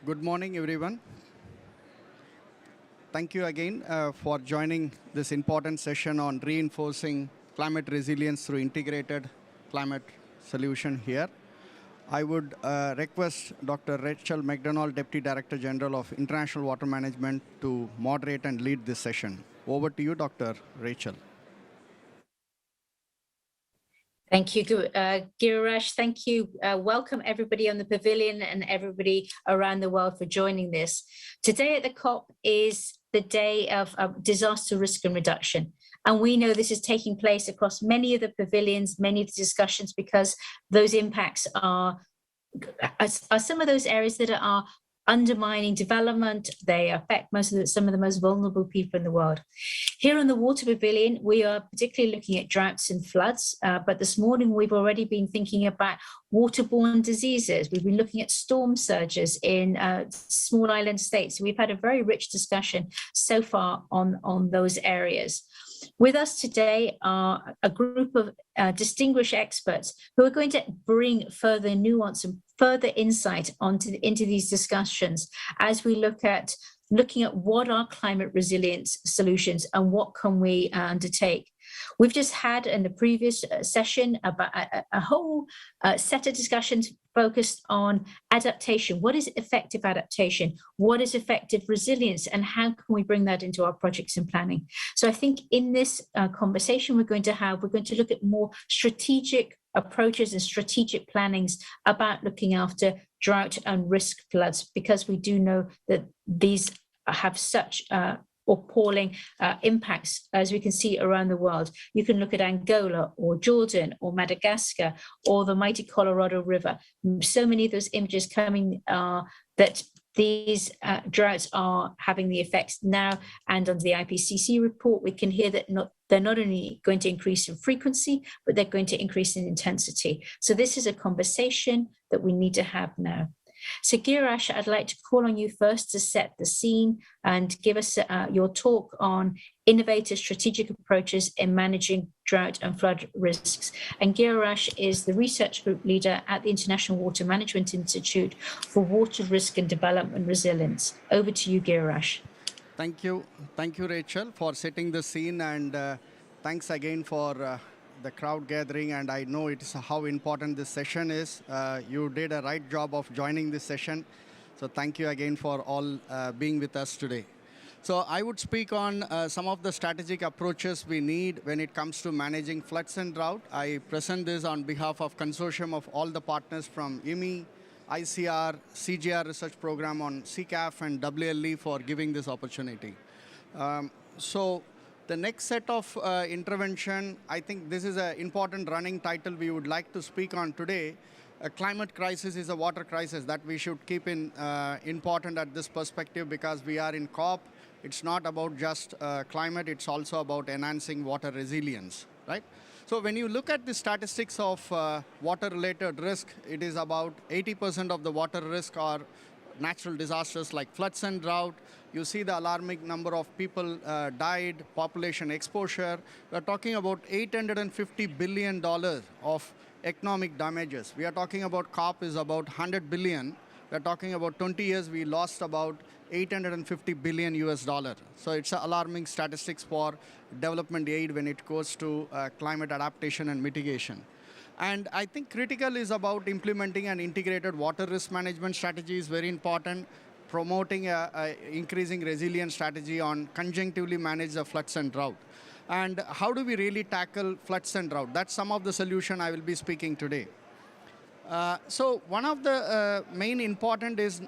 Good morning, everyone. Thank you again for joining this important session on reinforcing climate resilience through integrated climate solution here. I would request Dr. Rachel McDonald, Deputy Director General of International Water Management, to moderate and lead this session. Over to you, Dr. Rachel. Thank you, Girish. Thank you. Welcome everybody on the pavilion and everybody around the world for joining this. Today at the COP is the day of disaster risk and reduction. And we know this is taking place across many of the pavilions, many of the discussions, because those impacts are some of those areas that are undermining development. They affect some of the most vulnerable people in the world. Here on the Water Pavilion, we are particularly looking at droughts and floods, but this morning we've already been thinking about waterborne diseases. We've been looking at storm surges in small island states. We've had a very rich discussion so far on those areas. With us today are a group of distinguished experts who are going to bring further nuance and further insight into these discussions as we looking at what are climate resilience solutions and what can we undertake. We've just had in the previous session about a whole set of discussions focused on adaptation. What is effective adaptation? What is effective resilience? And how can we bring that into our projects and planning? So I think in this conversation we're going to look at more strategic approaches and strategic plannings about looking after drought and risk floods, because we do know that these have such appalling impacts, as we can see around the world. You can look at Angola or Jordan or Madagascar or the mighty Colorado River. So many of those images coming that these droughts are having the effects now. And under the IPCC report, we can hear that they're not only going to increase in frequency, but they're going to increase in intensity. So this is a conversation that we need to have now. So Girish, I'd like to call on you first to set the scene and give us your talk on innovative strategic approaches in managing drought and flood risks. And Girish is the research group leader at the International Water Management Institute for Water Risk and Development Resilience. Over to you, Girish. Thank you, Rachel, for setting the scene, and thanks again for the crowd gathering, and I know it's how important this session is. You did a right job of joining this session. So thank you again for all being with us today. So I would speak on some of the strategic approaches we need when it comes to managing floods and drought. I present this on behalf of consortium of all the partners from IMI, ICR, CGR Research Program on CCAF, and WLE for giving this opportunity. The next set of intervention, I think this is an important running title we would like to speak on today. A climate crisis is a water crisis that we should keep important at this perspective, because we are in COP. It's not about just climate, it's also about enhancing water resilience, right? So when you look at the statistics of water-related risk, it is about 80% of the water risk are natural disasters like floods and drought. You see the alarming number of people died, population exposure. We're talking about $850 billion of economic damages. We are talking about COP is about 100 billion. We're talking about 20 years, we lost about 850 billion US dollar. So it's alarming statistics for development aid when it goes to climate adaptation and mitigation. And I think critical is about implementing an integrated water risk management strategy is very important, promoting increasing resilience strategy on conjunctively manage the floods and drought. And how do we really tackle floods and drought? That's some of the solution I will be speaking today. So one of the main important is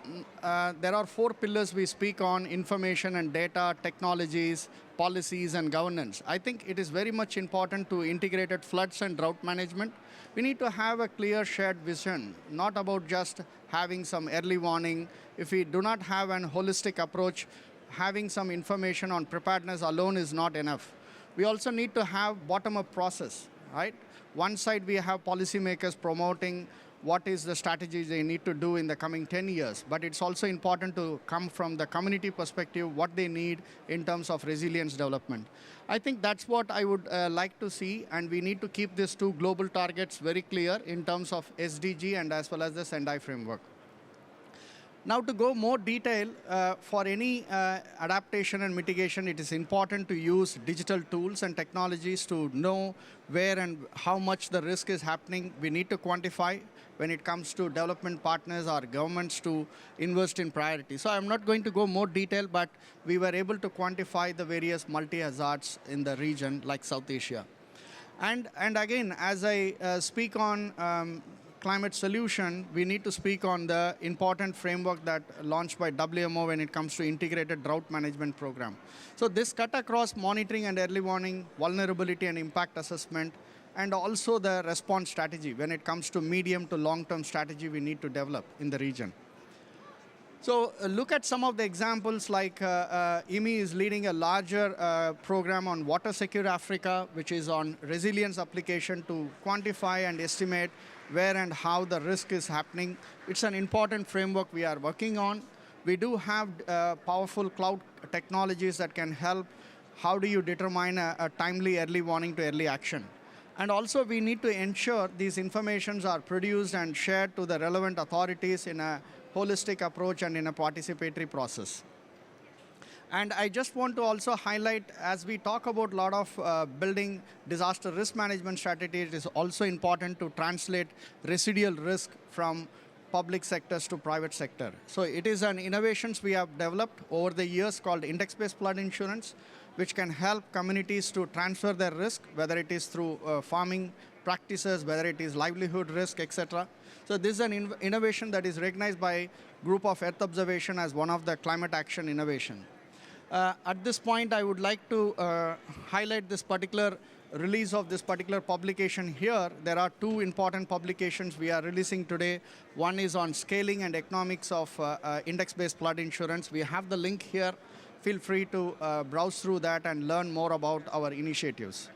there are 4 pillars we speak on: information and data, technologies, policies, and governance. I think it is very much important to integrated floods and drought management. We need to have a clear shared vision, not about just having some early warning. If we do not have an holistic approach, having some information on preparedness alone is not enough. We also need to have bottom-up process, right? One side we have policymakers promoting what is the strategies they need to do in the coming 10 years. But it's also important to come from the community perspective, what they need in terms of resilience development. I think that's what I would like to see, and we need to keep these 2 global targets very clear in terms of SDG and as well as the Sendai framework. Now, to go more detail, for any adaptation and mitigation, it is important to use digital tools and technologies to know where and how much the risk is happening. We need to quantify when it comes to development partners or governments to invest in priority. So I'm not going to go more detail, but we were able to quantify the various multi-hazards in the region like South Asia. And again, as I speak on climate solution, we need to speak on the important framework that launched by WMO when it comes to integrated drought management program. So this cut across monitoring and early warning, vulnerability and impact assessment, and also the response strategy when it comes to medium to long-term strategy we need to develop in the region. So look at some of the examples like IMI is leading a larger program on water secure Africa, which is on resilience application to quantify and estimate where and how the risk is happening. It's an important framework we are working on. We do have powerful cloud technologies that can help. How do you determine a timely early warning to early action? And also we need to ensure these informations are produced and shared to the relevant authorities in a holistic approach and in a participatory process. And I just want to also highlight, as we talk about a lot of building disaster risk management strategies, it is also important to translate residual risk from public sectors to private sector. So it is an innovations we have developed over the years called index-based flood insurance, which can help communities to transfer their risk, whether it is through farming practices, whether it is livelihood risk, etc. So this is an innovation that is recognized by Group of Earth Observation as one of the climate action innovation. At this point, I would like to highlight this particular release of this particular publication here. There are two important publications we are releasing today. One is on scaling and economics of index-based flood insurance. We have the link here. Feel free to browse through that and learn more about our initiatives.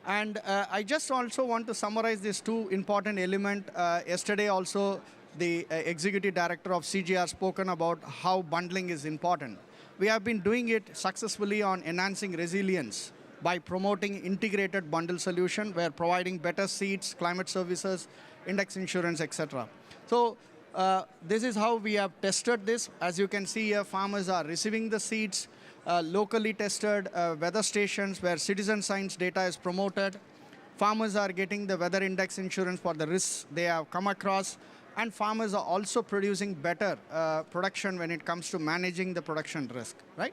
And I just also want to summarize these two important elements. Yesterday also, the executive director of CGR spoken about how bundling is important. We have been doing it successfully on enhancing resilience by promoting integrated bundle solution where providing better seeds, climate services, index insurance, etc. So this is how we have tested this. As you can see here, farmers are receiving the seeds, locally tested weather stations where citizen science data is promoted. Farmers are getting the weather index insurance for the risks they have come across. And farmers are also producing better production when it comes to managing the production risk, right?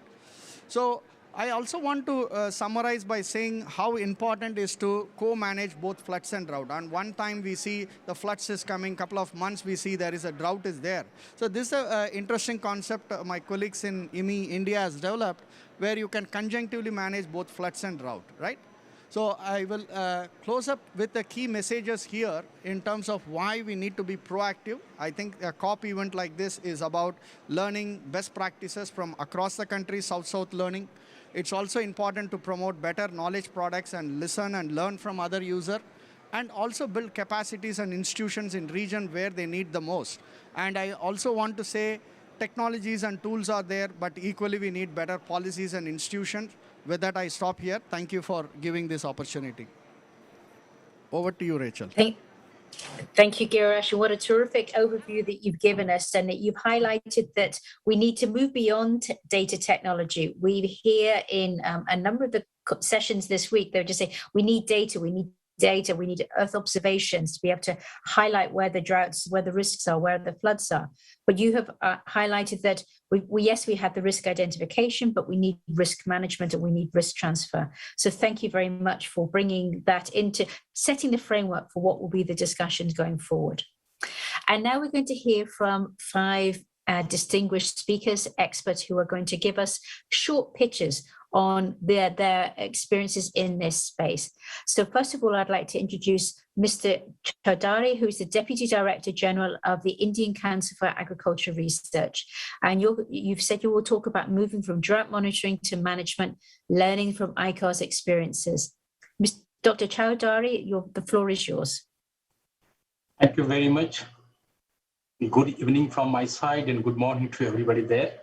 So I also want to summarize by saying how important is to co-manage both floods and drought. And one time we see the floods is coming, couple of months we see there is a drought is there. So this is an interesting concept my colleagues in IMI India has developed where you can conjunctively manage both floods and drought, right? So I will close up with the key messages here in terms of why we need to be proactive. I think a COP event like this is about learning best practices from across the country, South-South learning. It's also important to promote better knowledge products and listen and learn from other users, and also build capacities and institutions in region where they need the most. And I also want to say technologies and tools are there, but equally we need better policies and institutions. With that, I stop here. Thank you for giving this opportunity. Over to you, Rachel. Thank you, Girish. What a terrific overview that you've given us, and that you've highlighted that we need to move beyond data technology. We hear in a number of the sessions this week, they're just saying, we need data, we need data, we need Earth observations to be able to highlight where the droughts, where the risks are, where the floods are. But you have highlighted that yes, we have the risk identification, but we need risk management and we need risk transfer. So thank you very much for bringing that into setting the framework for what will be the discussions going forward. And now we're going to hear from 5 distinguished speakers, experts who are going to give us short pitches on their experiences in this space. So first of all, I'd like to introduce Mr. Chaudhary, who is the Deputy Director General of the Indian Council for Agriculture Research. And you've said you will talk about moving from drought monitoring to management, learning from ICAR's experiences. Dr. Chaudhary, the floor is yours. Thank you very much. Good evening from my side and good morning to everybody there.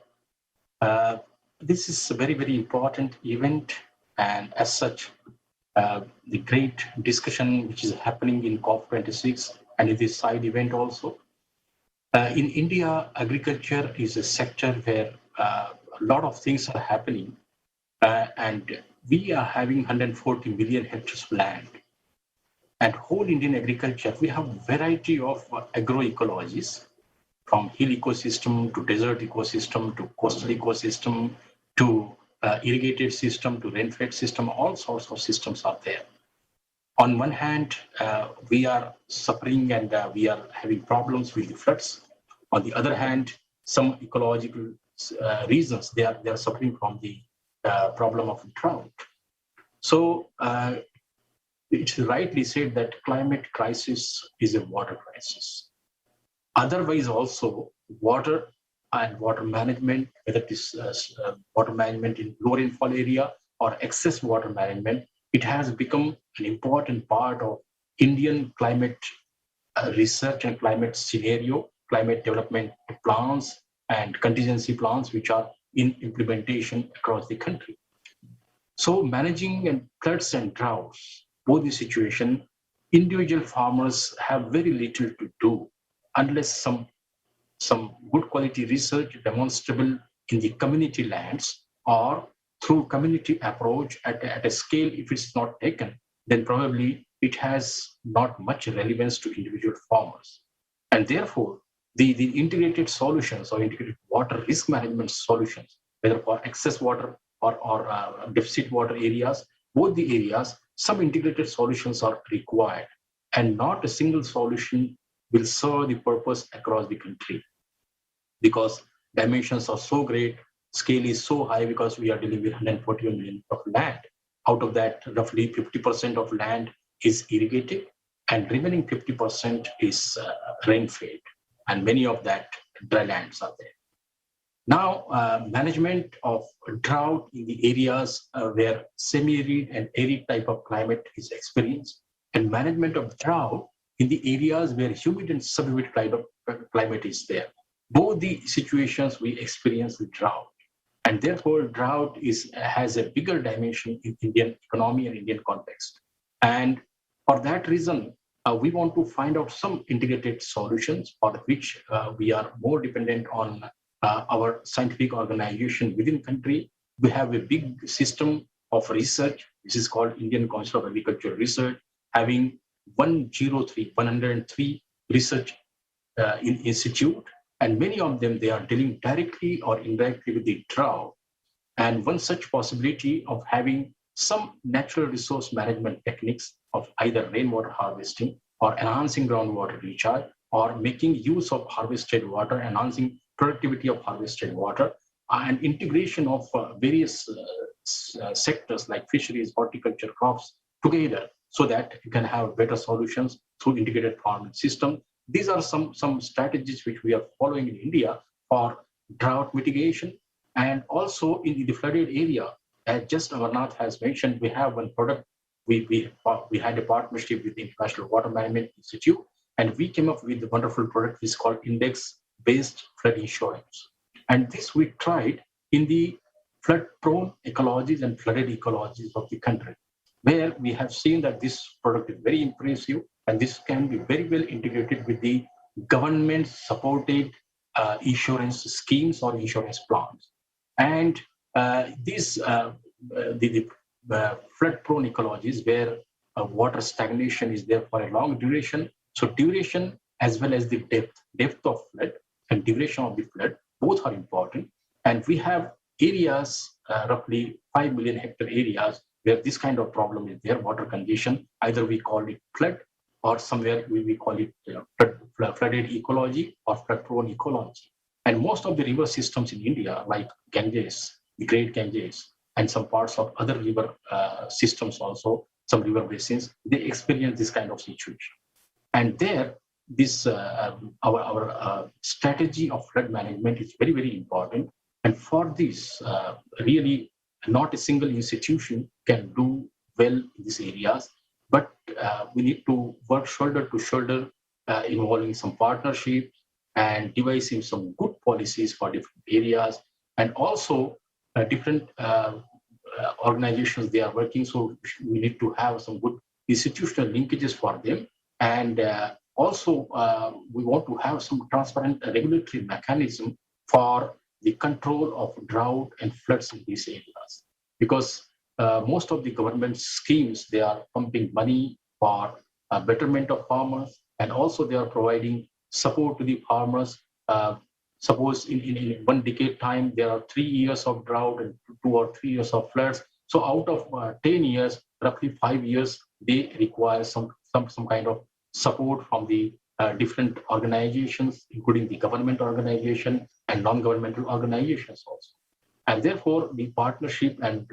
This is a very, very important event, and as such, the great discussion which is happening in COP26 and in this side event also. In India, agriculture is a sector where a lot of things are happening, and we are having 140 million hectares of land. And whole Indian agriculture, we have variety of agroecologies, from hill ecosystem to desert ecosystem to coastal ecosystem to irrigated system to rainfed system. All sorts of systems are there. On one hand, we are suffering and we are having problems with the floods. On the other hand, some ecological reasons they are suffering from the problem of drought. So it's rightly said that climate crisis is a water crisis. Otherwise, also water and water management, whether it is water management in low rainfall area or excess water management, it has become an important part of Indian climate research and climate scenario, climate development plans and contingency plans, which are in implementation across the country. So managing and floods and droughts, both the situation, individual farmers have very little to do unless some good quality research demonstrable in the community lands or through community approach at a scale, if it's not taken, then probably it has not much relevance to individual farmers. And therefore, the integrated solutions or integrated water risk management solutions, whether for excess water or deficit water areas, both the areas, some integrated solutions are required. And not a single solution will serve the purpose across the country, because dimensions are so great, scale is so high, because we are dealing with 140 million of land. Out of that, roughly 50% of land is irrigated, and remaining 50% is rain-fed, and many of that dry lands are there. Now, management of drought in the areas where semi-arid and arid type of climate is experienced, and management of drought in the areas where humid and subhumid climate is there. Both the situations we experience with drought, and therefore drought has a bigger dimension in Indian economy and Indian context. And for that reason, we want to find out some integrated solutions for which we are more dependent on our scientific organization within country. We have a big system of research. This is called Indian Council of Agricultural Research, having 103 research institute, and many of them, they are dealing directly or indirectly with the drought. And one such possibility of having some natural resource management techniques of either rainwater harvesting or enhancing groundwater recharge, or making use of harvested water, enhancing productivity of harvested water, and integration of various sectors like fisheries, horticulture, crops together, so that you can have better solutions through integrated farming system. These are some strategies which we are following in India for drought mitigation. And also in the flooded area, as just Amarnath has mentioned, we have one product. We had a partnership with the International Water Management Institute, and we came up with a wonderful product which is called index-based flood insurance. And this we tried in the flood-prone ecologies and flooded ecologies of the country, where we have seen that this product is very impressive, and this can be very well integrated with the government-supported insurance schemes or insurance plans. And the flood-prone ecologies where water stagnation is there for a long duration. So duration as well as the depth of flood and duration of the flood, both are important. And we have areas, roughly 5 million hectare areas, where this kind of problem is there, water congestion. Either we call it flood, or somewhere we call it flooded ecology or flood-prone ecology. And most of the river systems in India, like Ganges, the Great Ganges, and some parts of other river systems also, some river basins, they experience this kind of situation. And there, this our strategy of flood management is very, very important. And for this, really, not a single institution can do well in these areas, but we need to work shoulder to shoulder, involving some partnerships and devising some good policies for different areas, and also different organizations they are working. So we need to have some good institutional linkages for them, and also, we want to have some transparent regulatory mechanism for the control of drought and floods in these areas. Because most of the government schemes, they are pumping money for betterment of farmers, and also they are providing support to the farmers. Suppose in 1 decade time, there are 3 years of drought and 2 or 3 years of floods. So out of 10 years, roughly 5 years, they require some kind of support from the different organizations, including the government organization and non-governmental organizations also. And therefore, the partnership and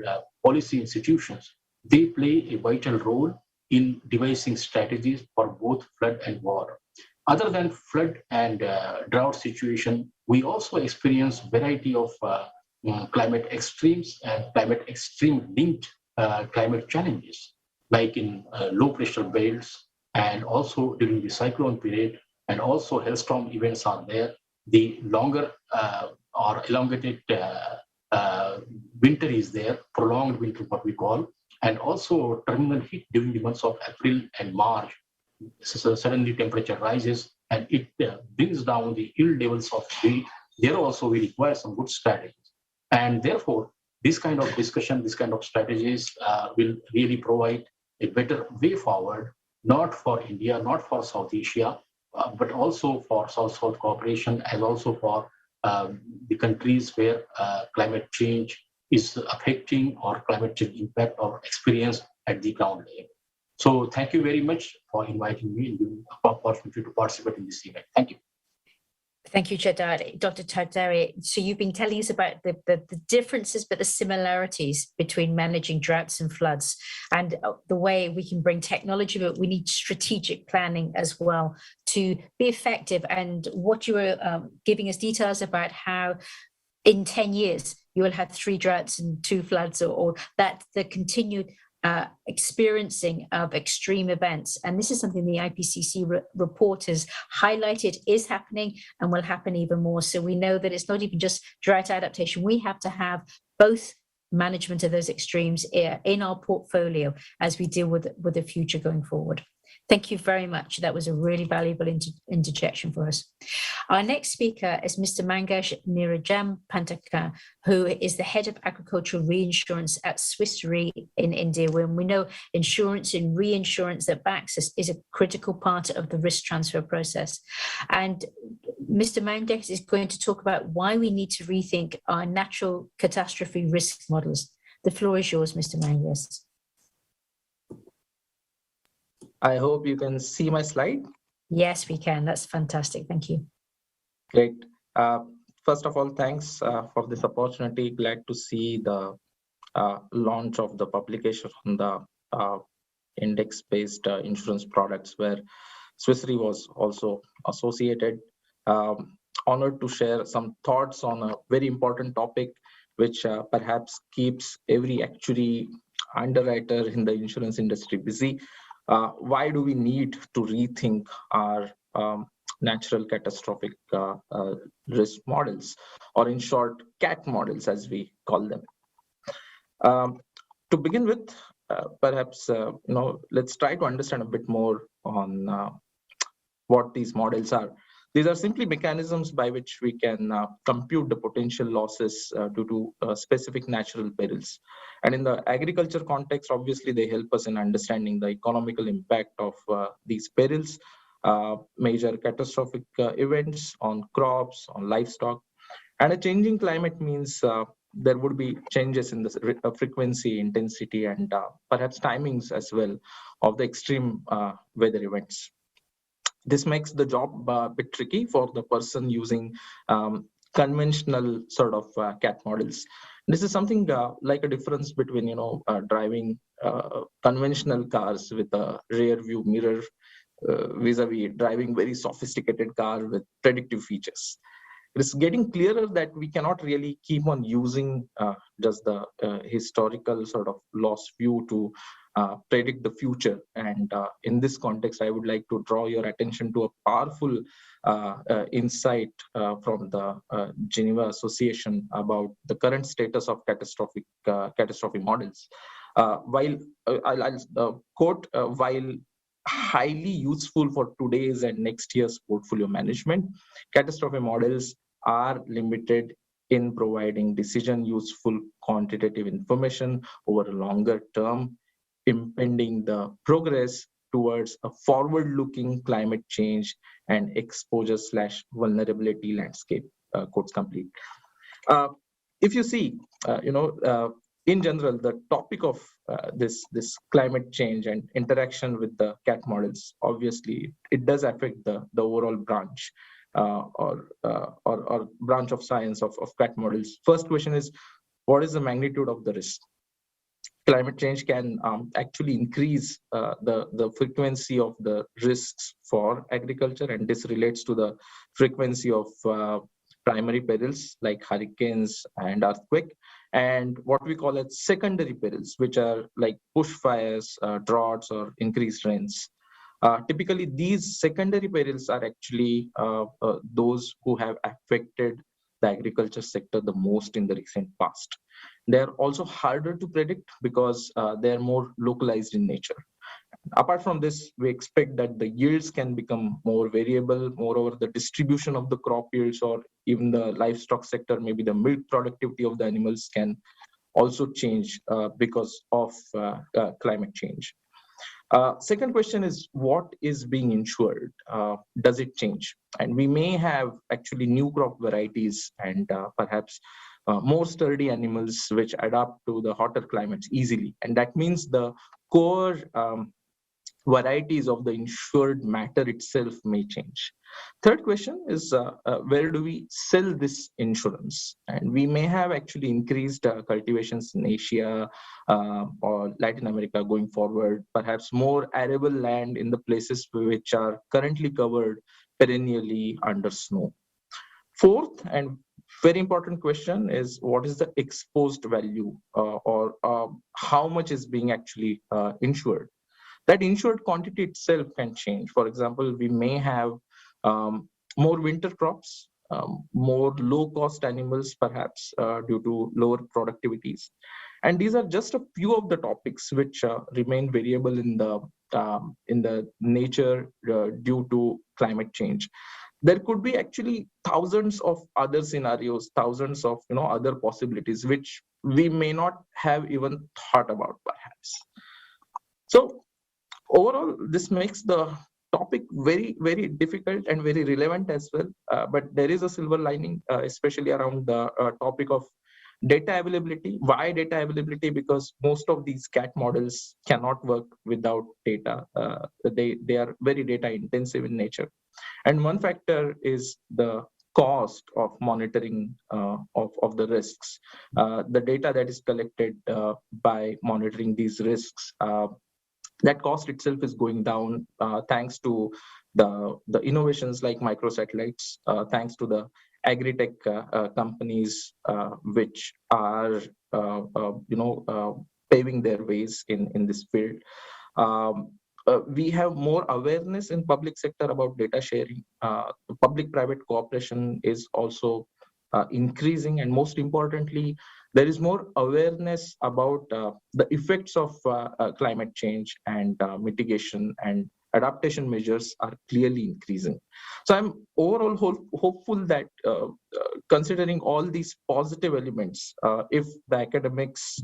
policy institutions, they play a vital role in devising strategies for both flood and water. Other than flood and drought situation, we also experience variety of climate extremes and climate extreme linked climate challenges, like in low pressure belts, and also during the cyclone period, and also hailstorm events are there. The longer or elongated winter is there, prolonged winter, what we call, and also terminal heat during the months of April and March. So suddenly temperature rises and it brings down the yield levels of wheat. There also we require some good strategies. And therefore, this kind of discussion, this kind of strategies will really provide a better way forward, not for India, not for South Asia, but also for South-South cooperation, and also for the countries where climate change is affecting, or climate change impact or experience at the ground level. So thank you very much for inviting me and giving me the opportunity to participate in this event. Thank you. Thank you, Dr. Chowdhury. So you've been telling us about the differences, but the similarities between managing droughts and floods, and the way we can bring technology, but we need strategic planning as well to be effective. And what you were giving us details about how in 10 years you will have 3 droughts and 2 floods, or that the continued experiencing of extreme events. And this is something the IPCC report has highlighted is happening and will happen even more. So we know that it's not even just drought adaptation. We have to have both management of those extremes in our portfolio as we deal with the future going forward. Thank you very much. That was a really valuable interjection for us. Our next speaker is Mr. Mangesh Nirajam Pantaka, who is the head of agricultural reinsurance at Swiss Re in India. When we know insurance and reinsurance that backs us is a critical part of the risk transfer process. And Mr. Mangesh is going to talk about why we need to rethink our natural catastrophe risk models. The floor is yours, Mr. Mangesh. I hope you can see my slide. Yes, we can. That's fantastic. Thank you. Great. First of all, thanks for this opportunity. Glad to see the launch of the publication on the index-based insurance products, where Swiss Re was also associated. Honored to share some thoughts on a very important topic, which perhaps keeps every actuary underwriter in the insurance industry busy. Why do we need to rethink our natural catastrophic risk models, or in short, CAT models, as we call them? To begin with, perhaps let's try to understand a bit more on what these models are. These are simply mechanisms by which we can compute the potential losses due to specific natural perils. And in the agriculture context, obviously, they help us in understanding the economical impact of these perils, major catastrophic events on crops, on livestock. And a changing climate means there would be changes in the frequency, intensity, and perhaps timings as well of the extreme weather events. This makes the job a bit tricky for the person using conventional sort of CAT models. This is something like a difference between driving conventional cars with a rear view mirror vis-a-vis driving very sophisticated car with predictive features. It's getting clearer that we cannot really keep on using just the historical sort of loss view to predict the future. And in this context, I would like to draw your attention to a powerful insight from the Geneva Association about the current status of catastrophe models. While I'll quote, while highly useful for today's and next year's portfolio management. Catastrophe models are limited in providing decision useful quantitative information over a longer term, impeding the progress towards a forward-looking climate change and exposure/vulnerability landscape. Quotes complete. If you see, in general, the topic of this climate change and interaction with the CAT models, obviously, it does affect the overall branch or branch of science of CAT models. First question is, what is the magnitude of the risk? Climate change can actually increase the frequency of the risks for agriculture, and this relates to the frequency of primary perils like hurricanes and earthquake, and what we call as secondary perils, which are like bushfires, droughts, or increased rains. Typically, these secondary perils are actually those who have affected the agriculture sector the most in the recent past. They're also harder to predict because they're more localized in nature. Apart from this, we expect that the yields can become more variable. Moreover, the distribution of the crop yields or even the livestock sector, maybe the milk productivity of the animals can also change because of climate change. Second question is, what is being insured? Does it change? And we may have actually new crop varieties and perhaps more sturdy animals which adapt to the hotter climates easily. And that means the core varieties of the insured matter itself may change. Third question is, where do we sell this insurance? And we may have actually increased cultivations in Asia or Latin America going forward, perhaps more arable land in the places which are currently covered perennially under snow. Fourth and very important question is, what is the exposed value or how much is being actually insured? That insured quantity itself can change. For example, we may have more winter crops, more low-cost animals, perhaps due to lower productivities. And these are just a few of the topics which remain variable in the nature due to climate change. There could be actually thousands of other scenarios, thousands of other possibilities which we may not have even thought about, perhaps. So overall, this makes the topic very, very difficult and very relevant as well. But there is a silver lining, especially around the topic of data availability. Why data availability? Because most of these CAT models cannot work without data. They are very data intensive in nature. And one factor is the cost of monitoring of the risks. The data that is collected by monitoring these risks, that cost itself is going down thanks to the innovations like microsatellites, thanks to the agri-tech companies which are paving their ways in this field. We have more awareness in public sector about data sharing. Public-private cooperation is also increasing, and most importantly, there is more awareness about the effects of climate change, and mitigation and adaptation measures are clearly increasing. So I'm overall hopeful that considering all these positive elements, if the academics,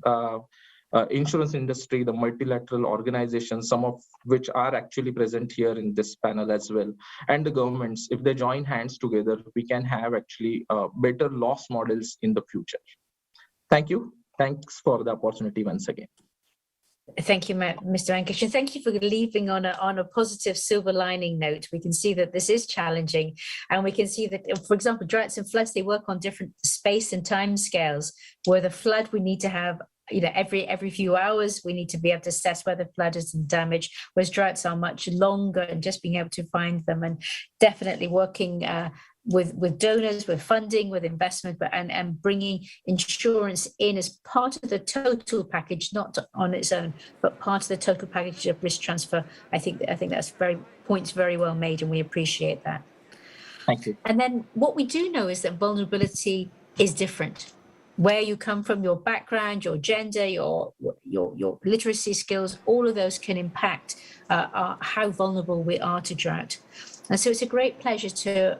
insurance industry, the multilateral organizations, some of which are actually present here in this panel as well, and the governments, if they join hands together, we can have actually better loss models in the future. Thank you. Thanks for the opportunity once again. Thank you, Mr. Ankesh, and thank you for leaving on a positive silver lining note. We can see that this is challenging, and we can see that, for example, droughts and floods, they work on different space and time scales. Where the flood, we need to have every few hours, we need to be able to assess whether flood is damage, whereas droughts are much longer, and just being able to find them, and definitely working with donors, with funding, with investment, and bringing insurance in as part of the total package, not on its own, but part of the total package of risk transfer. I think that's points very well made, and we appreciate that. Thank you. And then what we do know is that vulnerability is different. where you come from, your background, your gender, your literacy skills, all of those can impact how vulnerable we are to drought. And so it's a great pleasure to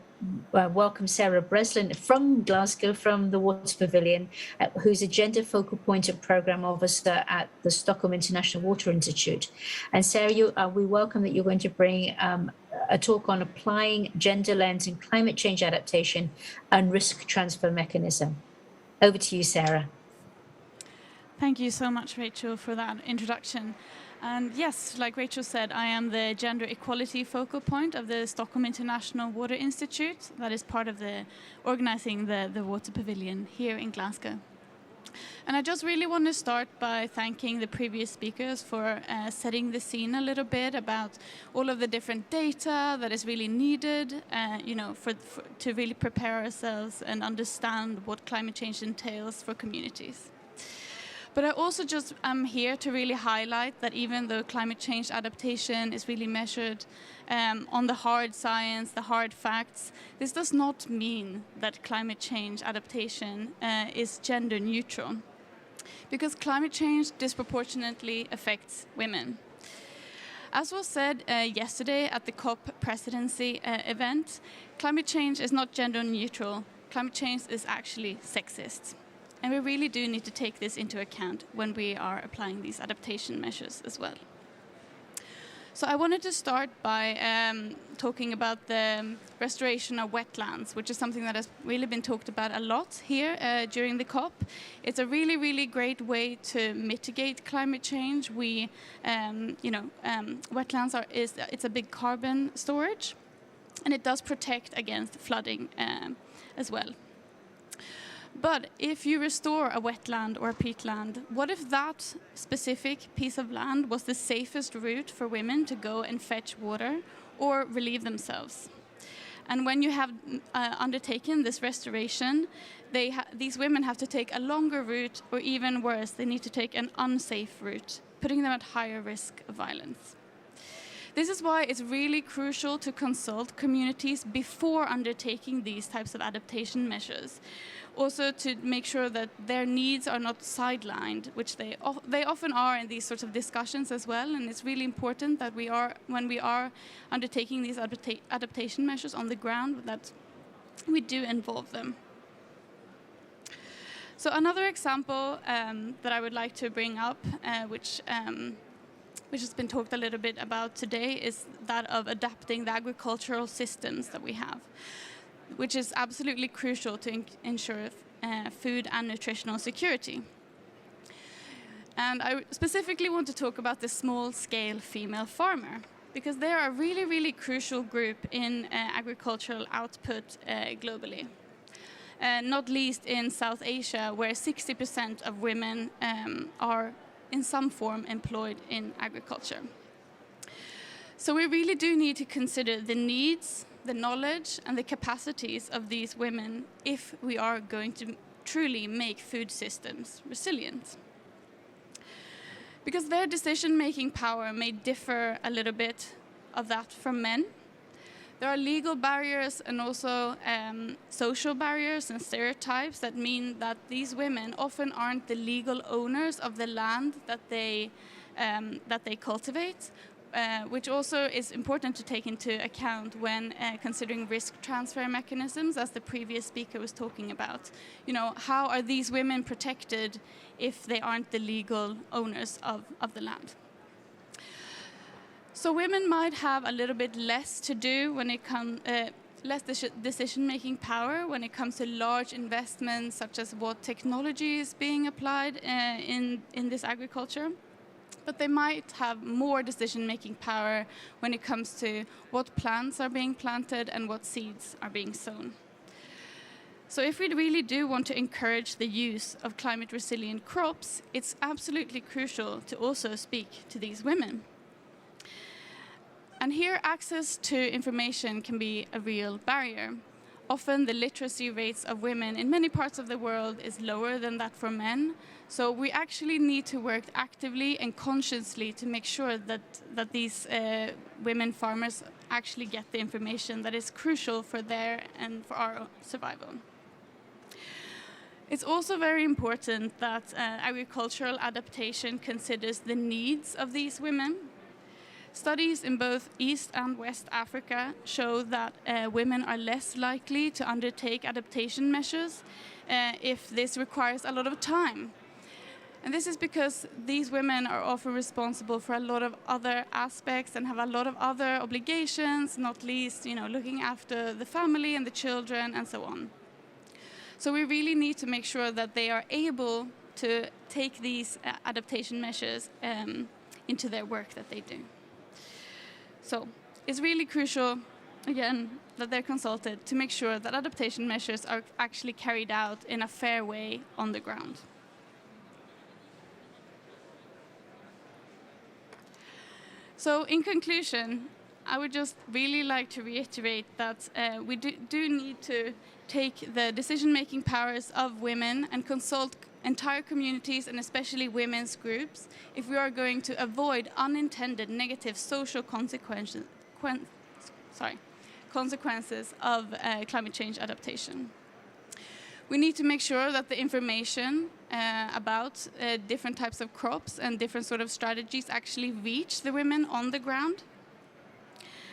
welcome Sarah Breslin from Glasgow, from the Water Pavilion, who's a gender focal point and program officer at the Stockholm International Water Institute. And Sarah, we welcome that you're going to bring a talk on applying gender lens in climate change adaptation and risk transfer mechanism. Over to you, Sarah. Thank you so much, Rachel, for that introduction. And yes, like Rachel said, I am the gender equality focal point of the Stockholm International Water Institute, that is part of the organizing the Water Pavilion here in Glasgow. And I just really want to start by thanking the previous speakers for setting the scene a little bit about all of the different data that is really needed, to really prepare ourselves and understand what climate change entails for communities. But I also just am here to really highlight that even though climate change adaptation is really measured on the hard science, the hard facts, this does not mean that climate change adaptation is gender neutral, because climate change disproportionately affects women. As was said yesterday at the COP presidency event, climate change is not gender neutral. Climate change is actually sexist. And we really do need to take this into account when we are applying these adaptation measures as well. So I wanted to start by talking about the restoration of wetlands, which is something that has really been talked about a lot here during the COP. It's a really, really great way to mitigate climate change. Wetlands it's a big carbon storage, and it does protect against flooding as well. But if you restore a wetland or a peatland, what if that specific piece of land was the safest route for women to go and fetch water or relieve themselves? And when you have undertaken this restoration, these women have to take a longer route, or even worse, they need to take an unsafe route, putting them at higher risk of violence. This is why it's really crucial to consult communities before undertaking these types of adaptation measures. Also to make sure that their needs are not sidelined, which they often are in these sorts of discussions as well. And it's really important that when we are undertaking these adaptation measures on the ground, that we do involve them. So another example that I would like to bring up, which has been talked a little bit about today, is that of adapting the agricultural systems that we have, which is absolutely crucial to ensure food and nutritional security. And I specifically want to talk about the small-scale female farmer, because they are a really, really crucial group in agricultural output globally. Not least in South Asia, where 60% of women are in some form employed in agriculture. So we really do need to consider the needs, the knowledge and the capacities of these women if we are going to truly make food systems resilient. Because their decision-making power may differ a little bit of that from men. There are legal barriers and also social barriers and stereotypes that mean that these women often aren't the legal owners of the land that they cultivate, which also is important to take into account when considering risk transfer mechanisms, as the previous speaker was talking about. How are these women protected if they aren't the legal owners of the land? So women might have a little bit less to do when it comes, less decision-making power when it comes to large investments, such as what technology is being applied in this agriculture. But they might have more decision-making power when it comes to what plants are being planted and what seeds are being sown. So if we really do want to encourage the use of climate-resilient crops, it's absolutely crucial to also speak to these women. And here, access to information can be a real barrier. Often the literacy rates of women in many parts of the world is lower than that for men. So we actually need to work actively and consciously to make sure that these women farmers actually get the information that is crucial for their and for our survival. It's also very important that agricultural adaptation considers the needs of these women. Studies in both East and West Africa show that women are less likely to undertake adaptation measures if this requires a lot of time. And this is because these women are often responsible for a lot of other aspects and have a lot of other obligations, not least, looking after the family and the children and so on. So we really need to make sure that they are able to take these adaptation measures into their work that they do. So it's really crucial, again, that they're consulted to make sure that adaptation measures are actually carried out in a fair way on the ground. So in conclusion, I would just really like to reiterate that we do need to take the decision-making powers of women and consult entire communities and especially women's groups if we are going to avoid unintended negative social consequences of climate change adaptation. We need to make sure that the information about different types of crops and different sort of strategies actually reach the women on the ground.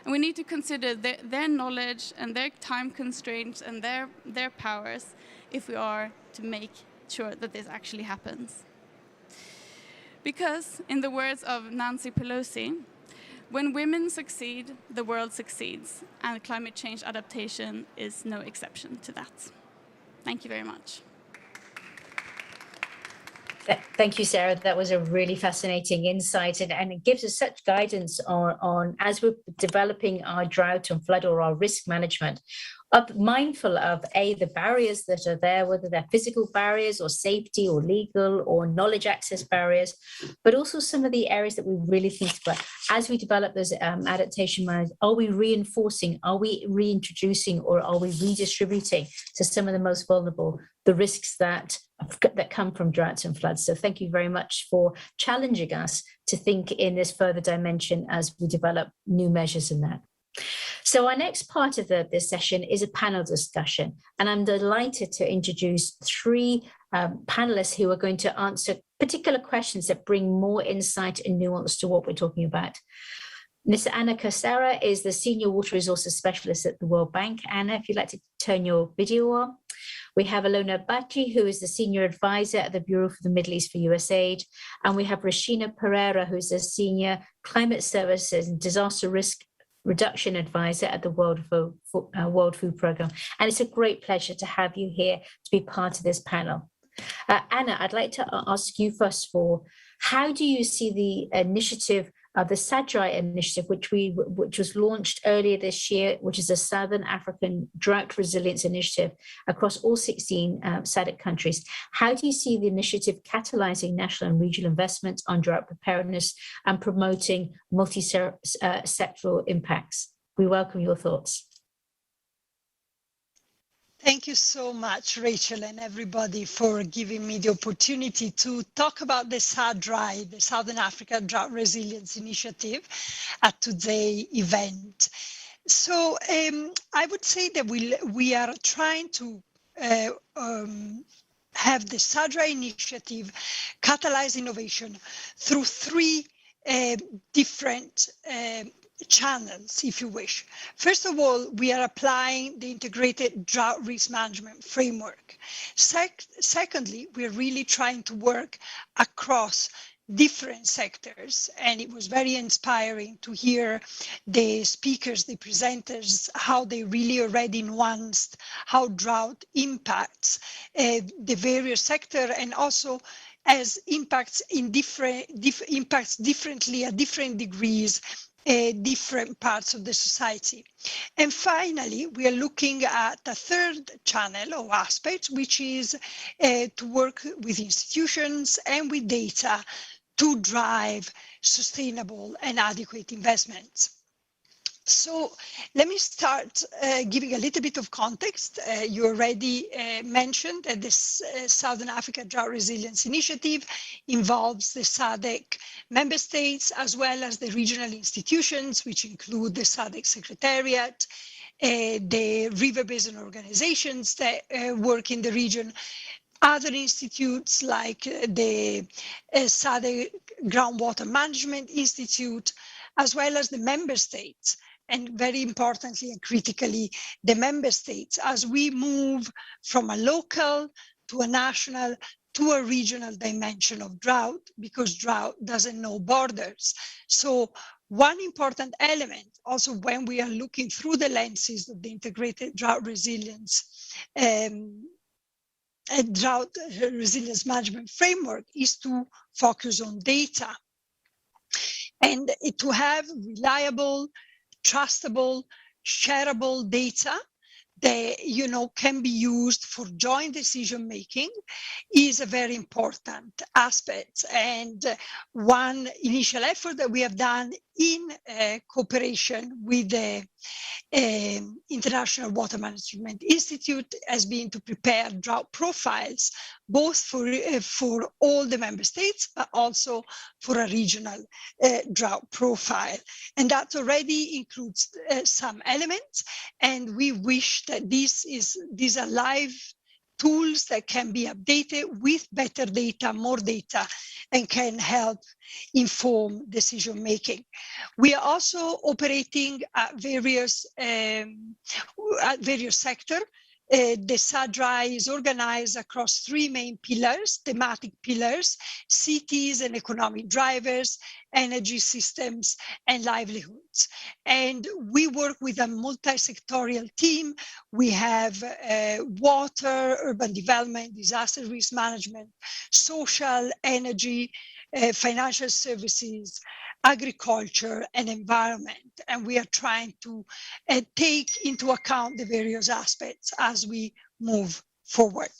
And we need to consider their knowledge and their time constraints and their powers if we are to make sure that this actually happens. Because, in the words of Nancy Pelosi, when women succeed, the world succeeds, and climate change adaptation is no exception to that. Thank you very much. Thank you, Sarah. That was a really fascinating insight, and it gives us such guidance on as we're developing our drought and flood or our risk management, mindful of the barriers that are there, whether they're physical barriers or safety or legal or knowledge access barriers, but also some of the areas that we really think about as we develop those adaptation measures. Are we reinforcing, are we reintroducing, or are we redistributing to some of the most vulnerable the risks that come from droughts and floods? So thank you very much for challenging us to think in this further dimension as we develop new measures in that. So our next part of this session is a panel discussion, and I'm delighted to introduce three panelists who are going to answer particular questions that bring more insight and nuance to what we're talking about. Ms. Anna Cassara is the Senior Water Resources Specialist at the World Bank. Anna, if you'd like to turn your video on. We have Alona Bacci, who is the Senior Advisor at the Bureau for the Middle East for USAID. And we have Rashina Pereira, who's the Senior Climate Services and Disaster Risk Reduction Advisor at the World Food Programme. And it's a great pleasure to have you here to be part of this panel. Anna, I'd like to ask you first for, how do you see the initiative, the SADRI initiative, which was launched earlier this year, which is a Southern African Drought Resilience Initiative across all 16 SADC countries. How do you see the initiative catalyzing national and regional investments on drought preparedness and promoting multi-sectoral impacts? We welcome your thoughts. Thank you so much, Rachel, and everybody for giving me the opportunity to talk about the SADRI, the Southern Africa Drought Resilience Initiative, at today's event. So I would say that we are trying to have the SADRI initiative catalyze innovation through three different channels, if you wish. First of all, we are applying the integrated drought risk management framework. Secondly, we're really trying to work across different sectors, and it was very inspiring to hear the speakers, the presenters, how they really already nuanced how drought impacts the various sectors, and also as impacts in impacts differently at different degrees different parts of the society. And finally, we are looking at a third channel or aspect, which is to work with institutions and with data to drive sustainable and adequate investments. So let me start giving a little bit of context. You already mentioned that this Southern Africa Drought Resilience Initiative involves the SADC member states, as well as the regional institutions, which include the SADC Secretariat, the river basin organizations that work in the region, Other institutes like the Southern Groundwater Management Institute, as well as the member states, and very importantly and critically, the member states, as we move from a local to a national to a regional dimension of drought, because drought doesn't know borders. So one important element also when we are looking through the lenses of the integrated drought resilience drought resilience management framework is to focus on data and to have reliable, trustable, shareable data that can be used for joint decision making is a very important aspect. And one initial effort that we have done in cooperation with the International Water Management Institute has been to prepare drought profiles, both for all the member states, but also for a regional drought profile. And that already includes some elements. And we wish that these are live tools that can be updated with better data, more data, and can help inform decision making. We are also operating at various sectors. The SADRI is organized across three main pillars, thematic pillars: cities and economic drivers, energy systems, and livelihoods. And we work with a multi-sectorial team. We have water, urban development, disaster risk management, social, energy, financial services, agriculture, and environment. And we are trying to take into account the various aspects as we move forward.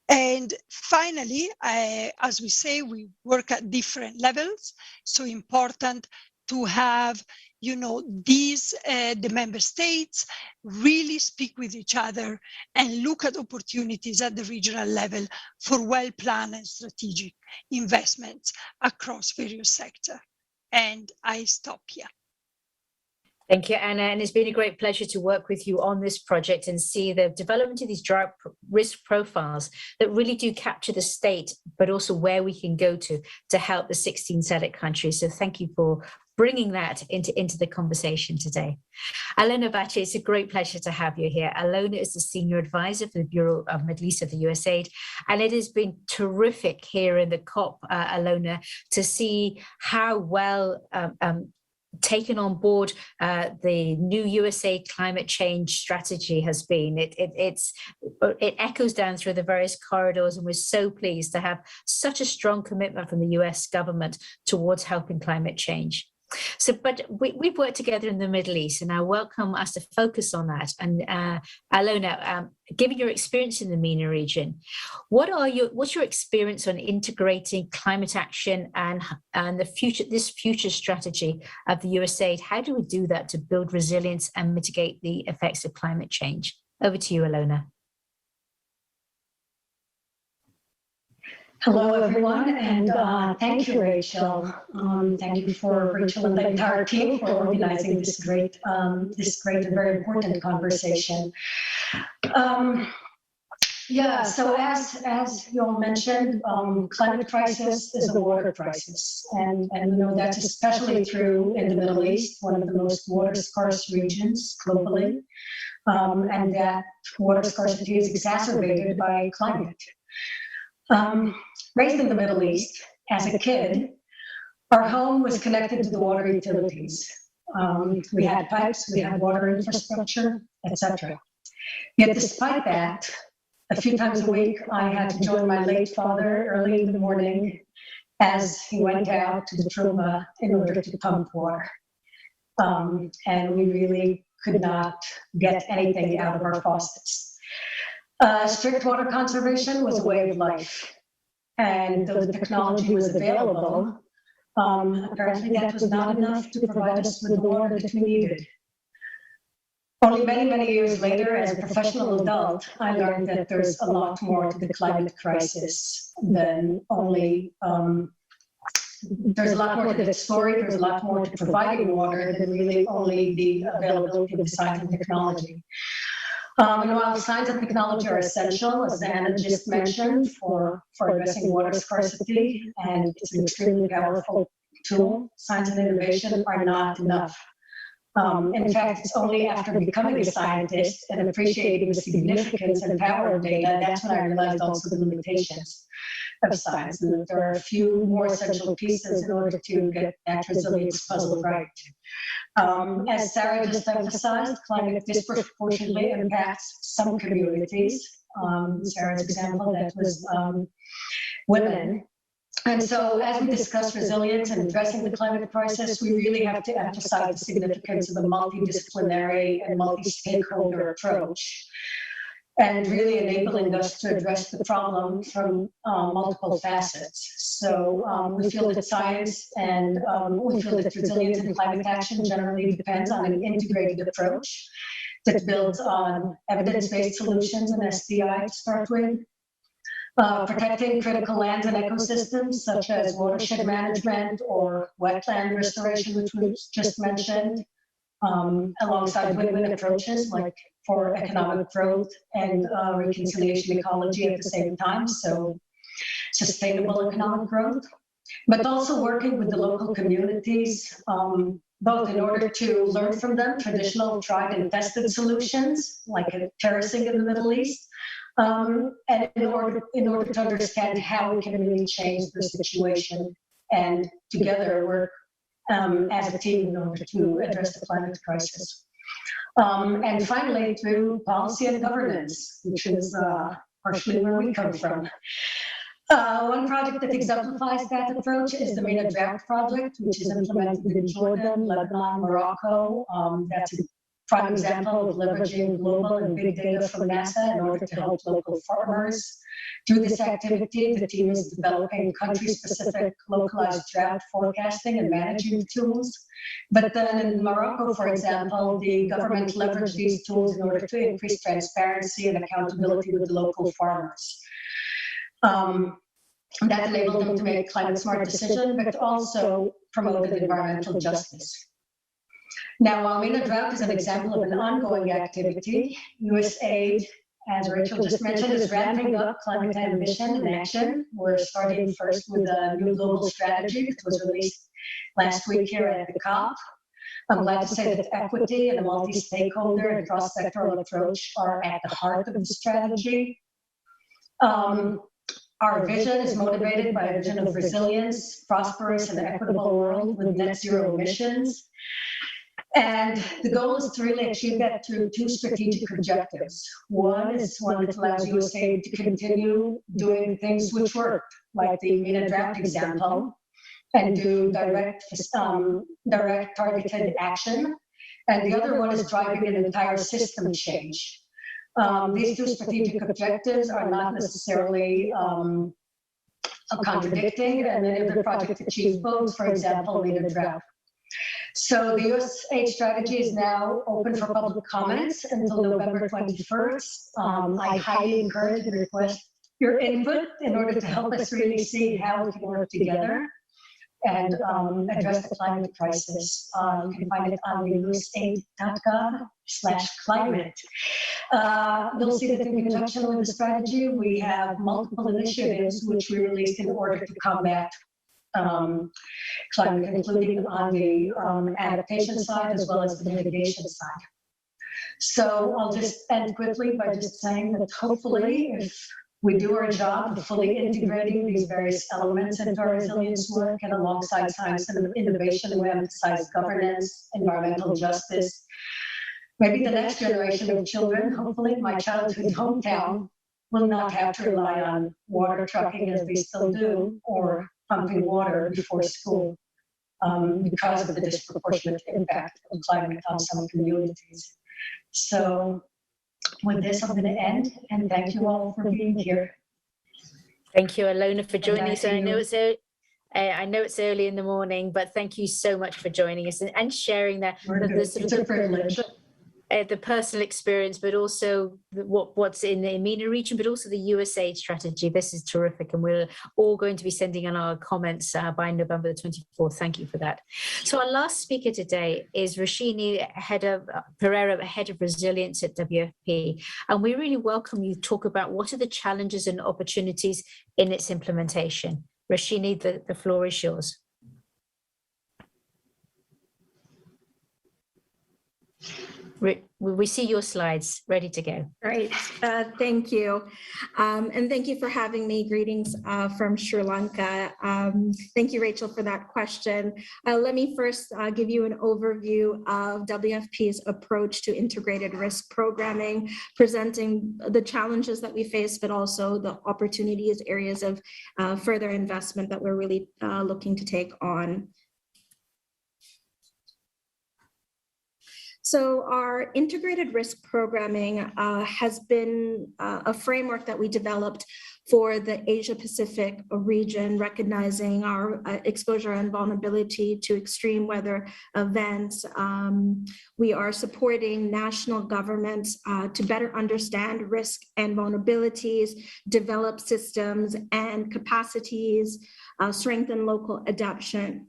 And finally, as we say, we work at different levels. So important to have, the member states really speak with each other and look at opportunities at the regional level for well-planned and strategic investments across various sectors. And I stop here. Thank you, Anna. And it's been a great pleasure to work with you on this project and see the development of these drought risk profiles that really do capture the state, but also where we can go to help the 16 SADC countries. So thank you for bringing that into the conversation today. Alona Bache, it's a great pleasure to have you here. Alona is the Senior Advisor for the Bureau of Middle East of the USAID, and it has been terrific here in the COP, Alona, to see how well taken on board the new USA climate change strategy has been. It echoes down through the various corridors, and we're so pleased to have such a strong commitment from the US government towards helping climate change. So, but we've worked together in the Middle East, and I welcome us to focus on that. And Alona, given your experience in the MENA region, what's your experience on integrating climate action and this future strategy of the USAID? How do we do that to build resilience and mitigate the effects of climate change? Over to you, Alona. Hello, everyone, and thank you, Rachel. Thank you for Rachel and the entire team for organizing this great and very important conversation. So as you all mentioned, climate crisis is a water crisis, and that's especially true in the Middle East, one of the most water-scarce regions globally, and that water scarcity is exacerbated by climate. Raised in the Middle East as a kid, our home was connected to the water utilities. We had pipes, we had water infrastructure, etc. Yet despite that, a few times a week, I had to join my late father early in the morning as he went out to the Trouba in order to pump water. And we really could not get anything out of our faucets. Strict water conservation was a way of life. And though the technology was available, apparently that was not enough to provide us with the water that we needed. Only many, many years later, as a professional adult, I learned that there's a lot more to the climate crisis than only, there's a lot more to the story, there's a lot more to providing water than really only the availability of science and technology. And while science and technology are essential, as Anna just mentioned, for addressing water scarcity, and it's an extremely powerful tool, science and innovation are not enough. In fact, it's only after becoming a scientist and appreciating the significance and power of data, that's when I realized also the limitations of science. And there are a few more essential pieces in order to get that resilience puzzle right. As Sarah just emphasized, climate disproportionately impacts some communities. Sarah's example, that was women. And so as we discuss resilience and addressing the climate crisis, we really have to emphasize the significance of a multidisciplinary and multi-stakeholder approach, and really enabling us to address the problem from multiple facets. So we feel that science and we feel that resilience and climate action generally depends on an integrated approach that builds on evidence-based solutions and SDI to start with, protecting critical lands and ecosystems such as watershed management or wetland restoration, which we just mentioned, alongside win-win approaches like for economic growth and reconciliation ecology at the same time, so sustainable economic growth, but also working with the local communities, both in order to learn from them traditional tried and tested solutions like terracing in the Middle East, and in order to understand how we can really change the situation and together work as a team in order to address the climate crisis. And finally, through policy and governance, which is partially where we come from. One project that exemplifies that approach is the MENA Drought project, which is implemented in Jordan, Lebanon, Morocco. That's a prime example of leveraging global and big data from NASA in order to help local farmers. Through this activity, the team is developing country-specific localized drought forecasting and management tools. But then in Morocco, for example, the government leveraged these tools in order to increase transparency and accountability with local farmers. That enabled them to make climate-smart decisions, but also promoted environmental justice. Now, while MENA Drought is an example of an ongoing activity, USAID, as Rachel just mentioned, is ramping up climate ambition and action. We're starting first with a new global strategy that was released last week here at the COP. I'm glad to say that equity and a multi-stakeholder and cross-sectoral approach are at the heart of the strategy. Our vision is motivated by a vision of resilience, prosperous and equitable world with net zero emissions. And the goal is to really achieve that through two strategic objectives. One is one that allows USAID to continue doing things which work, like the MENA Drought example, and do direct targeted action. And the other one is driving an entire system change. These two strategic objectives are not necessarily contradicting, and many of the projects achieve both, for example, MENA Drought. So the USAID strategy is now open for public comments until November 21st. I highly encourage and request your input in order to help us really see how we can work together and address the climate crisis. You can find it on the usaid.gov/climate. You'll see that in conjunction with the strategy, we have multiple initiatives which we released in order to combat climate, including on the adaptation side as well as the mitigation side. So I'll just end quickly by just saying that hopefully if we do our job of fully integrating these various elements into our resilience work and alongside science and innovation, we emphasize governance, environmental justice. Maybe the next generation of children, hopefully my childhood hometown, will not have to rely on water trucking as they still do, or pumping water before school because of the disproportionate impact of climate on some communities. So with this, I'm going to end, and thank you all for being here. Thank you, Alona, for joining us. I know it's early in the morning, but thank you so much for joining us and sharing that. It's a privilege. the personal experience, but also what's in the MENA region, but also the USAID strategy. This is terrific, and we're all going to be sending in our comments by November the 24th. Thank you for that. So our last speaker today is Roshini Pereira, Head of Resilience at WFP, and we really welcome you to talk about what are the challenges and opportunities in its implementation. Roshini, the floor is yours. We see your slides ready to go. Great, thank you. And thank you for having me. Greetings from Sri Lanka. Thank you, Rachel, for that question. Let me first give you an overview of WFP's approach to integrated risk programming, presenting the challenges that we face, but also the opportunities, areas of further investment that we're really looking to take on. So our integrated risk programming has been a framework that we developed for the Asia Pacific region, recognizing our exposure and vulnerability to extreme weather events. We are supporting national governments to better understand risk and vulnerabilities, develop systems and capacities, strengthen local adaptation,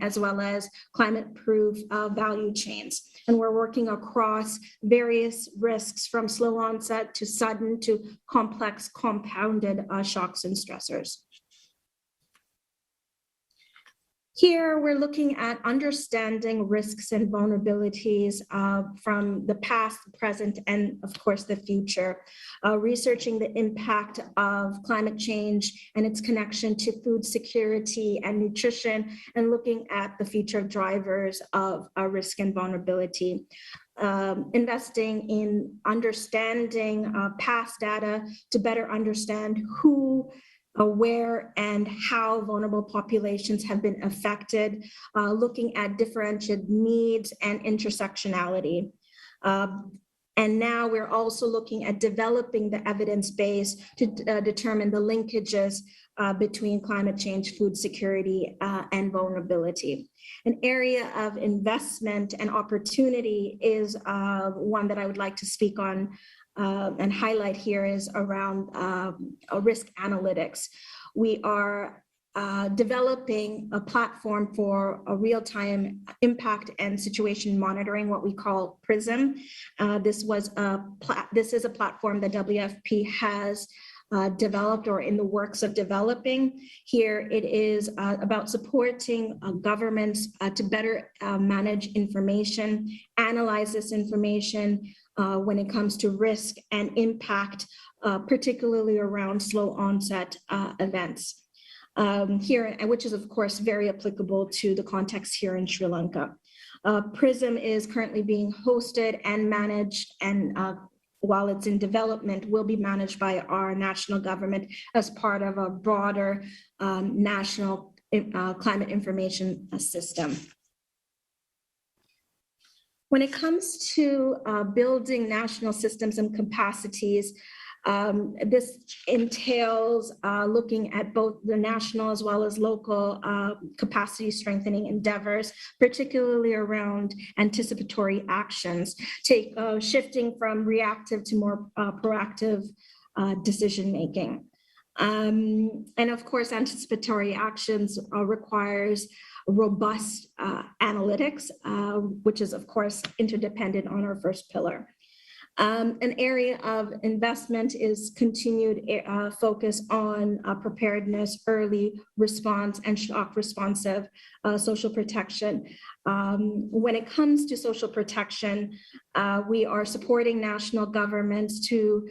as well as climate-proof value chains. And we're working across various risks from slow onset to sudden to complex compounded shocks and stressors. Here, we're looking at understanding risks and vulnerabilities from the past, the present, and of course, the future, researching the impact of climate change and its connection to food security and nutrition, and looking at the future drivers of risk and vulnerability. Investing in understanding past data to better understand who, where and how vulnerable populations have been affected, looking at differentiated needs and intersectionality. And now we're also looking at developing the evidence base to determine the linkages between climate change, food security, and vulnerability. An area of investment and opportunity is one that I would like to speak on and highlight here is around risk analytics. We are developing a platform for a real-time impact and situation monitoring, what we call PRISM. This is a platform that WFP has developed or in the works of developing. Here it is about supporting governments to better manage information, analyze this information when it comes to risk and impact, particularly around slow onset events. Here, which is of course very applicable to the context here in Sri Lanka. PRISM is currently being hosted and managed, and while it's in development, will be managed by our national government as part of a broader national climate information system. When it comes to building national systems and capacities, this entails looking at both the national as well as local capacity strengthening endeavors, particularly around anticipatory actions, shifting from reactive to more proactive decision making. And of course, anticipatory actions requires robust analytics, which is of course interdependent on our first pillar. An area of investment is continued focus on preparedness, early response, and shock responsive social protection. When it comes to social protection, we are supporting national governments to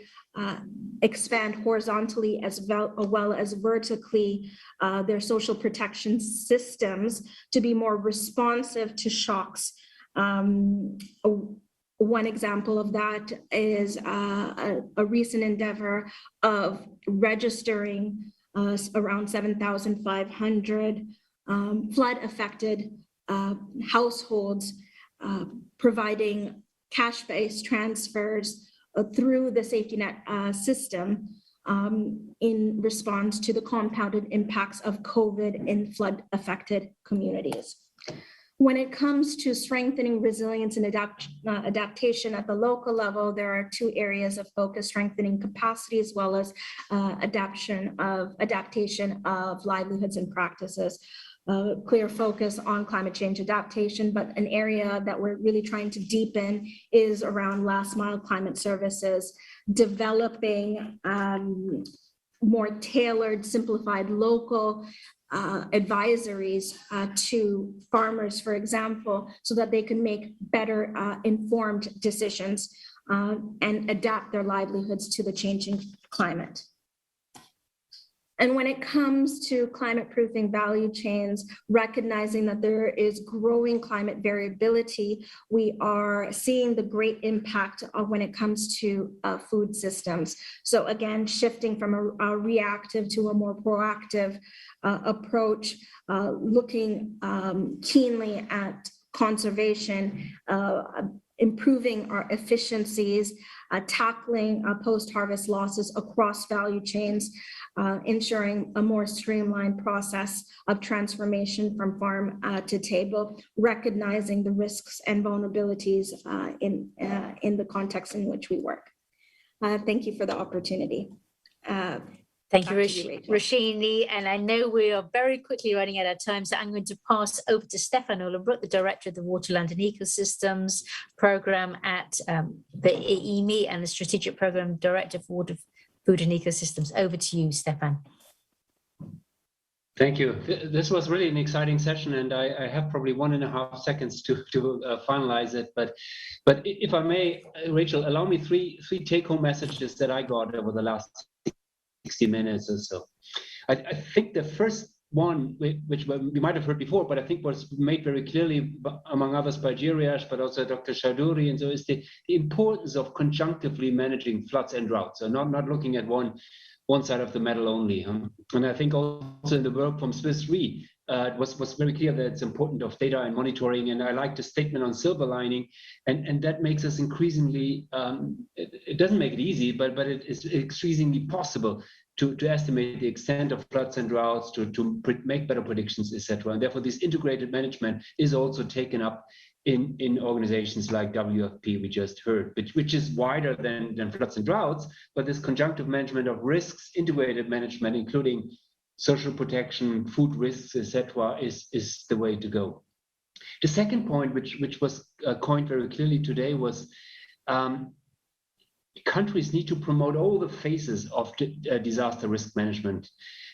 expand horizontally as well as vertically their social protection systems to be more responsive to shocks. One example of that is a recent endeavor of registering around 7,500 flood-affected households, providing cash-based transfers through the safety net system in response to the compounded impacts of COVID in flood-affected communities. When it comes to strengthening resilience and adaptation at the local level, there are two areas of focus: strengthening capacity as well as adaptation of livelihoods and practices. Clear focus on climate change adaptation, but an area that we're really trying to deepen is around last mile climate services, developing more tailored, simplified local advisories to farmers, for example, so that they can make better informed decisions and adapt their livelihoods to the changing climate. And when it comes to climate proofing value chains, recognizing that there is growing climate variability, we are seeing the great impact of when it comes to food systems. So again, shifting from a reactive to a more proactive approach, looking keenly at conservation, improving our efficiencies, tackling post-harvest losses across value chains, ensuring a more streamlined process of transformation from farm to table, recognizing the risks and vulnerabilities in the context in which we work. Thank you for the opportunity. Thank you, Roshini. And I know we are very quickly running out of time, so I'm going to pass over to Stefan Olebrook, the Director of the Water, Land and Ecosystems Program at the EME and the Strategic Program Director for Water, Food and Ecosystems. Over to you, Stefan. Thank you. This was really an exciting session, and I have probably 1.5 seconds to finalize it. But if I may, Rachel, allow me three take-home messages that I got over the last 60 minutes or so. I think the first one, which we might have heard before, but I think was made very clearly, among others, by Giriash, but also Dr. Chaudhuri, and so is the importance of conjunctively managing floods and droughts, so not looking at one side of the medal only. And I think also in the work from Swiss Re, it was very clear that it's important of data and monitoring. And I like the statement on silver lining, and that makes us increasingly, it doesn't make it easy, but it is increasingly possible to estimate the extent of floods and droughts, to make better predictions, etc. And therefore, this integrated management is also taken up in organizations like WFP, we just heard, which is wider than floods and droughts, but this conjunctive management of risks, integrated management, including social protection, food risks, etc., is the way to go. The second point, which was coined very clearly today, was countries need to promote all the phases of disaster risk management.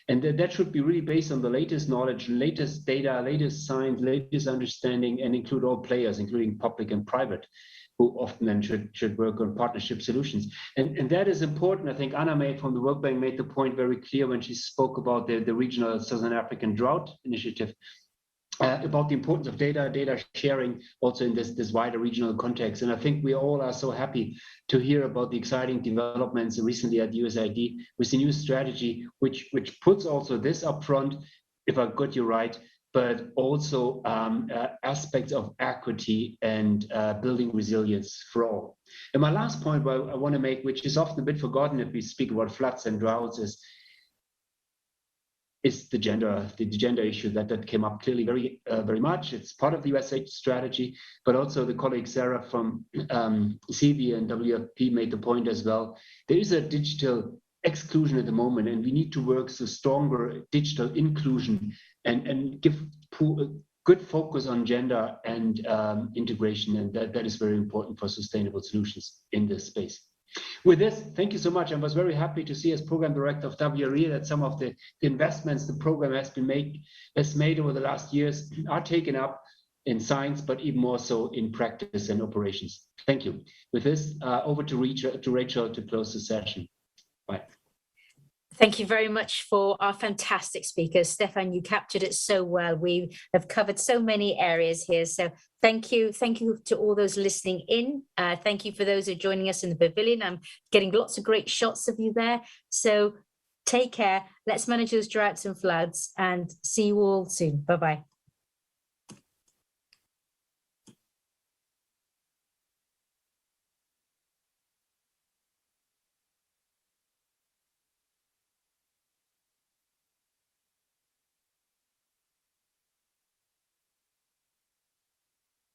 And that should be really based on the latest knowledge, latest data, latest science, latest understanding, and include all players, including public and private, who often then should work on partnership solutions. And that is important. I think Anna from the World Bank made the point very clear when she spoke about the regional Southern African Drought Initiative, about the importance of data sharing also in this wider regional context. And I think we all are so happy to hear about the exciting developments recently at USAID with the new strategy, which puts also this up front, if I got you right, but also aspects of equity and building resilience for all. And my last point I want to make, which is often a bit forgotten if we speak about floods and droughts, is the gender issue that came up clearly very much. It's part of the USAID strategy, but also the colleague Sarah from CB and WFP made the point as well. There is a digital exclusion at the moment, and we need to work so stronger digital inclusion and give good focus on gender and integration, and that is very important for sustainable solutions in this space. With this, thank you so much. I was very happy to see as Program Director of WRE that some of the investments the program has made over the last years are taken up in science, but even more so in practice and operations. Thank you. With this, over to Rachel to close the session. Bye. Thank you very much for our fantastic speakers. Stefan, you captured it so well. We have covered so many areas here. So thank you. Thank you to all those listening in. Thank you for those who are joining us in the pavilion. I'm getting lots of great shots of you there. So take care. Let's manage those droughts and floods, and see you all soon. Bye-bye.